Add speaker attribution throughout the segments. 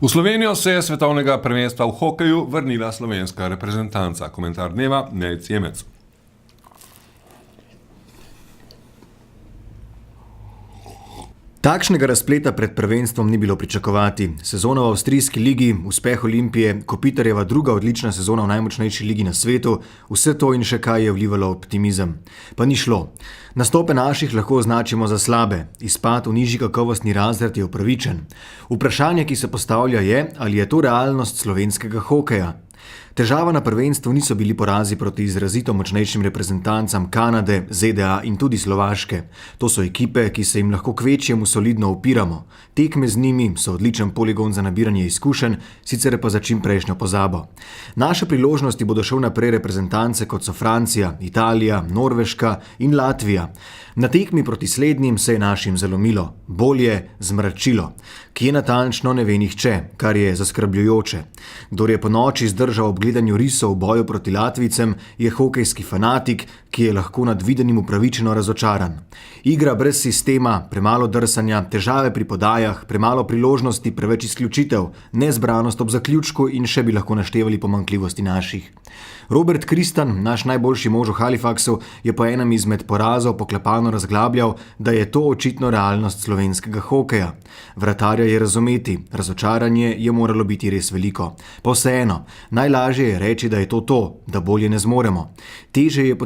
Speaker 1: V Slovenijo se je svetovnega prvenstva v hokeju vrnila slovenska reprezentanca. Komentar dneva, Nejc Jemec.
Speaker 2: Takšnega razpleta pred prvenstvom ni bilo pričakovati. Sezona v avstrijski ligi, uspeh Olimpije, Kopitarjeva druga odlična sezona v najmočnejši ligi na svetu, vse to in še kaj je vlivalo optimizem. Pa ni šlo. Nastope naših lahko označimo za slabe. Izpad v nižji kakovostni razred je upravičen. Vprašanje, ki se postavlja, je, ali je to realnost slovenskega hokeja. Težava na prvenstvu niso bili porazi proti izrazito močnejšim reprezentancam Kanade, ZDA in tudi Slovaške. To so ekipe, ki se jim lahko kvečjemu solidno upiramo. Tekme z njimi so odličen poligon za nabiranje izkušenj, sicer pa za čimprejšnjo pozabo. Naše priložnosti bodo še naprej reprezentance, kot so Francija, Italija, Norveška in Latvija. Na tekmi proti slednjim se je našim zalomilo, bolje zmračilo. Kje natančno, ne ve nihče, kar je zaskrbljujoče. Kdor je po noči zdržal ob gledanju risov v boju proti Latvijcem, je hokejski fanatik, ki je lahko nad videnim upravičeno razočaran. Igra brez sistema, premalo drsanja, težave pri podajah, premalo priložnosti, preveč izključitev, nezbranost ob zaključku in še bi lahko naštevali pomanjkljivosti naših. Robert Kristan, naš najboljši mož v Halifaxu, je po enem izmed porazov poklepano razglabljal, da je to očitno realnost slovenskega hokeja. Vratarja je razumeti, razočaranje je moralo biti res veliko. Pa vseeno, najlažje je reči, da je to, da bolje ne zmoremo. Težje je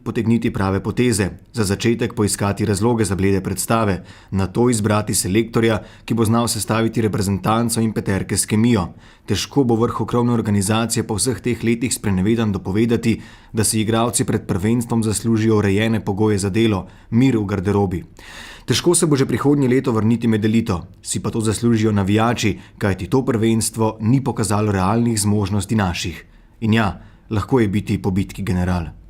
Speaker 2: potegniti prave poteze, za začetek poiskati razloge za blede predstave, nato izbrati selektorja, ki bo znal sestaviti reprezentanco in peterke s kemijo. Težko bo vrhokrovne organizacije po vseh teh letih sprenevedan dopovedati, da si igralci pred prvenstvom zaslužijo urejene pogoje za delo, mir v garderobi. Težko se bo že prihodnje leto vrniti med elito, si pa to zaslužijo navijači, kajti to prvenstvo ni pokazalo realnih zmožnosti naših. In ja, lahko je biti po bitki general.